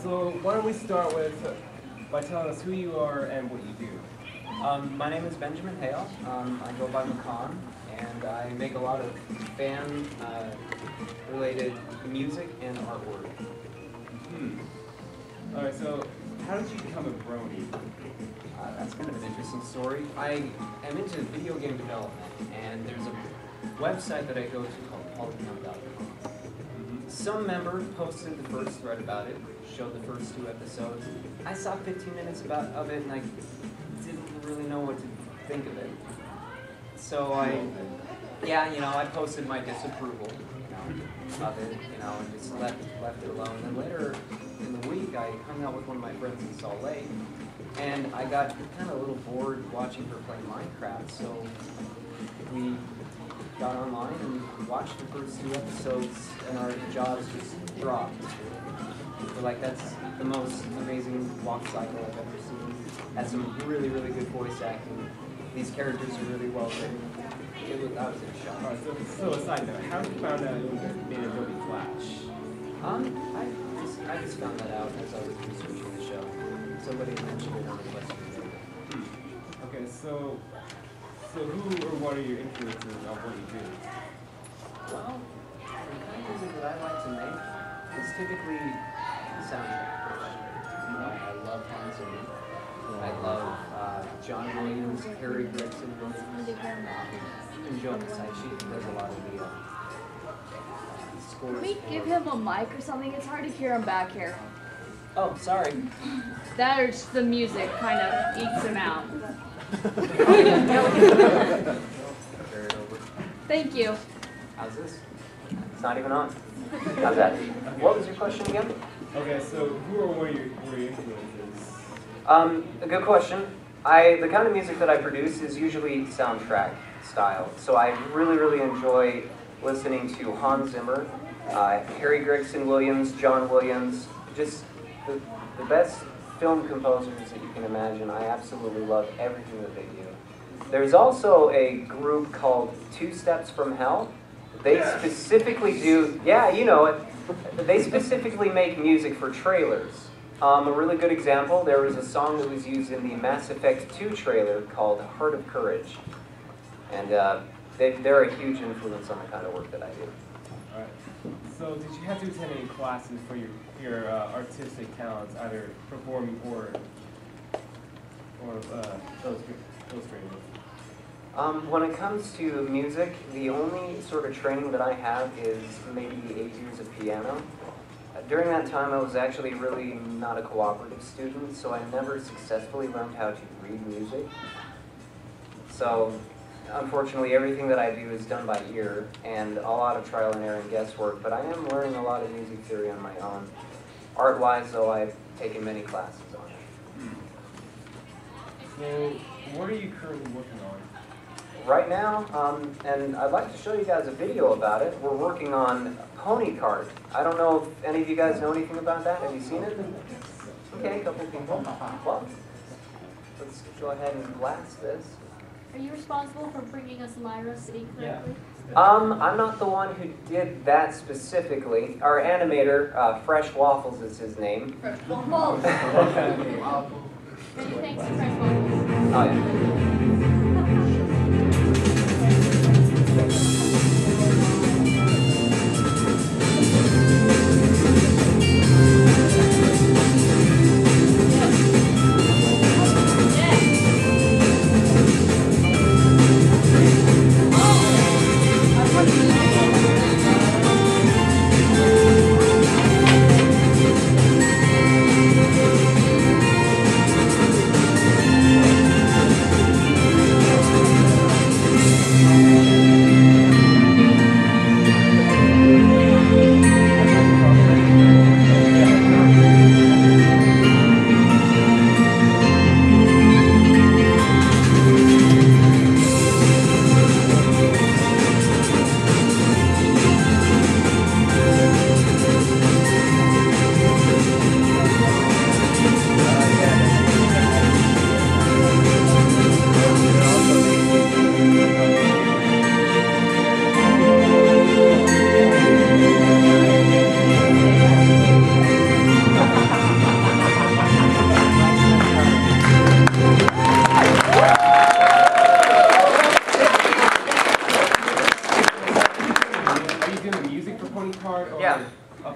So why don't we start with by telling us who you are and what you do. My name is Benjamin Hale. I go by Makkon, and I make a lot of fan-related music and artwork. All right, so how did you become a Brony? That's kind of an interesting story. I am into video game development, and there's a website that I go to called polygon.com. Some member posted the first thread about it, showed the first 2 episodes. I saw 15 minutes of it, and I didn't really know what to think of it. So I posted my disapproval, of it, and just left it alone. And then later in the week, I hung out with one of my friends in Salt Lake, and I got kind of a little bored watching her play Minecraft, so we got online and watched the first 2 episodes, and our jaws just dropped. We're like, that's the most amazing walk cycle I've ever seen. Had some really, really good voice acting. These characters are really well written. I was in shock. All right, so a side note, how did you find out you made Adobe Flash? I just found that out as I was researching the show. Somebody mentioned it on the Western Video. Okay, so who or what are your influences on what you do? Well, the kind of music that I like to make is typically soundtrack. I love Hans Zimmer. I love John Williams, Harry Gregson Williams, and Joe Hisaishi. He does a lot of the scores. Can we give him a mic or something? It's hard to hear him back here. Oh, sorry. That or just the music kind of ekes him out. Thank you. How's this? It's not even on. How's that? What was your question again? Okay, so who or what are your influences? A good question. The kind of music that I produce is usually soundtrack style. So I really, really enjoy listening to Hans Zimmer, Harry Gregson Williams, John Williams, just the best film composers that you can imagine. I absolutely love everything that they do. There's also a group called 2 Steps from Hell. They specifically do, yeah, you know it. They specifically make music for trailers. A really good example, there was a song that was used in the Mass Effect 2 trailer called Heart of Courage. And they're a huge influence on the kind of work that I do. All right. So did you have to attend any classes for your artistic talents, either performing or illustrating? When it comes to music, the only sort of training that I have is maybe 8 years of piano. During that time, I was actually really not a cooperative student, so I never successfully learned how to read music. So, unfortunately, everything that I do is done by ear, and a lot of trial and error and guesswork, but I am learning a lot of music theory on my own. Art-wise, though, I've taken many classes on it. So, what are you currently working on? Right now, and I'd like to show you guys a video about it, we're working on Pony Cart. I don't know if any of you guys know anything about that. Have you seen it? Okay, a couple people. Well, let's go ahead and blast this. Are you responsible for bringing us Lyra sitting correctly? I'm not the one who did that specifically. Our animator, Fresh Waffles is his name. Fresh Waffles! Many thanks to Fresh Waffles. Oh, yeah.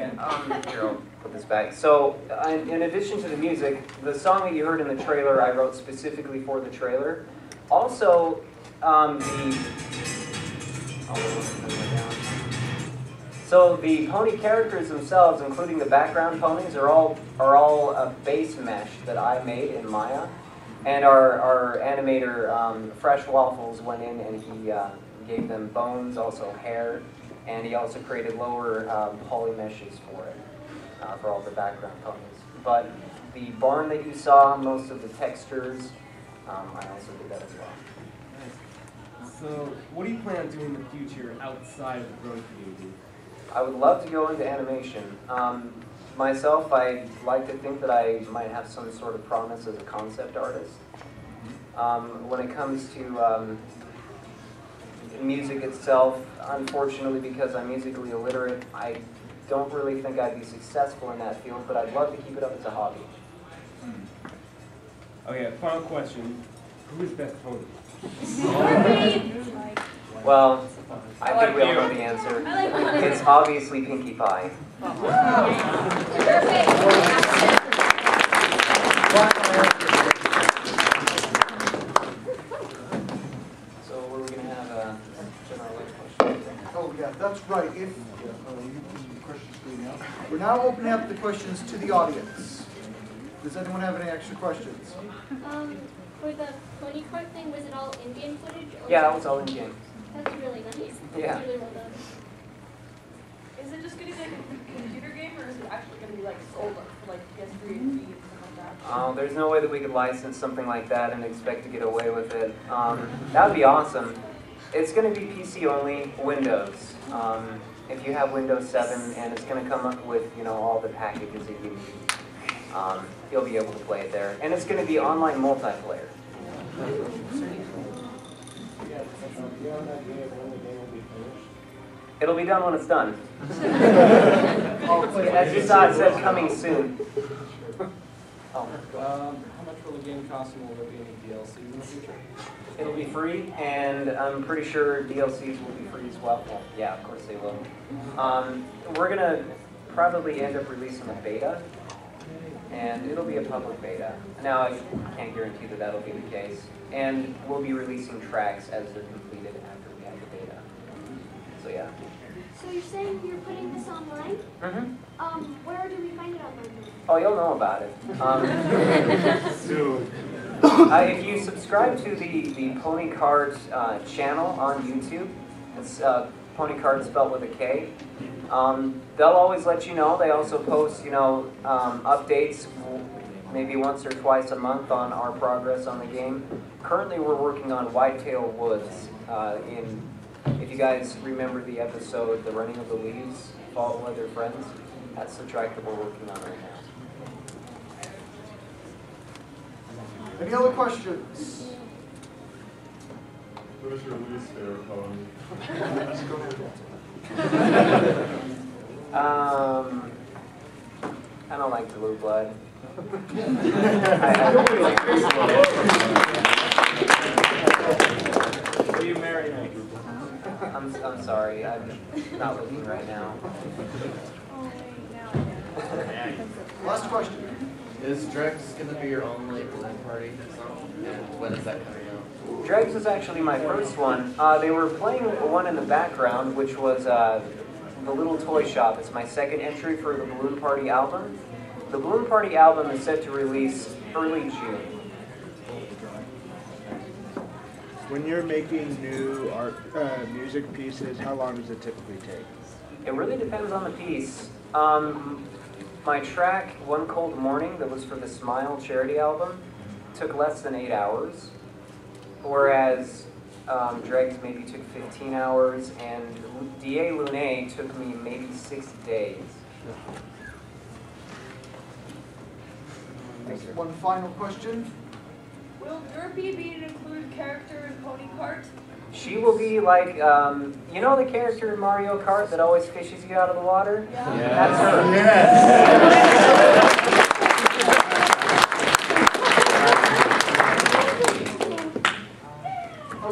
Okay. Here, I'll put this back. So, in addition to the music, the song that you heard in the trailer, I wrote specifically for the trailer. Also, so the pony characters themselves, including the background ponies, are all a base mesh that I made in Maya. And our animator, Fresh Waffles, went in and he gave them bones, also hair, and he also created lower poly meshes for it, for all the background ponies. But the barn that you saw, most of the textures, I also did that as well. Nice. So, what do you plan on doing in the future outside of the Brony community? I would love to go into animation. Myself, I like to think that I might have some sort of promise as a concept artist. When it comes to music itself, unfortunately, because I'm musically illiterate, I don't really think I'd be successful in that field, but I'd love to keep it up as a hobby. Okay, final question. Who is best pony? Well, I think we all know the answer. It's obviously Pinkie Pie. So we're going to have a general question. Oh, yeah, that's right. If questions being out. We're now opening up the questions to the audience. Does anyone have any extra questions? For the pony cart thing, was it all Indian footage? Or Yeah, that was all in game. That's really nice. Yeah. That's really well done. Is it just going to be like a computer game, or is it actually going to be like sold for like PS3 and Wii and stuff like that? There's no way that we could license something like that and expect to get away with it. That would be awesome. It's going to be PC only, Windows. If you have Windows 7, and it's going to come up with all the packages that you need. You'll be able to play it there. And it's going to be online multiplayer. It'll be done when it's done. As you saw, it said coming soon. How much will the game cost, and will there be any DLCs in the future? It'll be free, and I'm pretty sure DLCs will be free as well. Well, yeah, of course they will. We're going to probably end up releasing a beta, and it'll be a public beta. Now, I can't guarantee that that'll be the case. And we'll be releasing tracks as they're completed after we have the beta. So, yeah. So you're saying you're putting this online? Mm-hmm. Where do we find it online? Oh, you'll know about it. Soon. If you subscribe to the Pony Cart channel on YouTube, it's Pony Cart spelled with a K. They'll always let you know. They also post, updates maybe once or twice a month on our progress on the game. Currently, we're working on Whitetail Woods. If you guys remember the episode, The Running of the Leaves, Fall Weather Friends, that's the track that we're working on right now. Any other questions? What is your least favorite pony? I don't like Blue Blood. Will you marry me? I'm sorry, I'm not looking right now. Last question. Is Dregs going to be your own like balloon party song? And when is that coming out? Dregs was actually my first one. They were playing one in the background, which was the Little Toy Shop. It's my second entry for the Balloon Party album. The Balloon Party album is set to release early June. When you're making new art, music pieces, how long does it typically take? It really depends on the piece. My track, One Cold Morning, that was for the Smile charity album, took less than 8 hours. Whereas Dregs maybe took 15 hours, and Deae Luna took me maybe 6 days. One final question. Will Derpy be an included character in Pony Cart? She will be like, you know the character in Mario Kart that always fishes you out of the water? Yeah. That's her.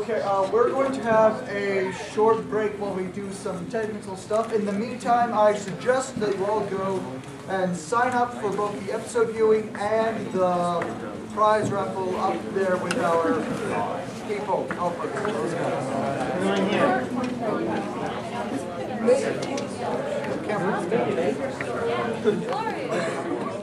Okay, we're going to have a short break while we do some technical stuff. In the meantime, I suggest that you all go and sign up for both the episode viewing and the prize raffle up there with our people. Helpers. Those guys. Yeah. Glorious.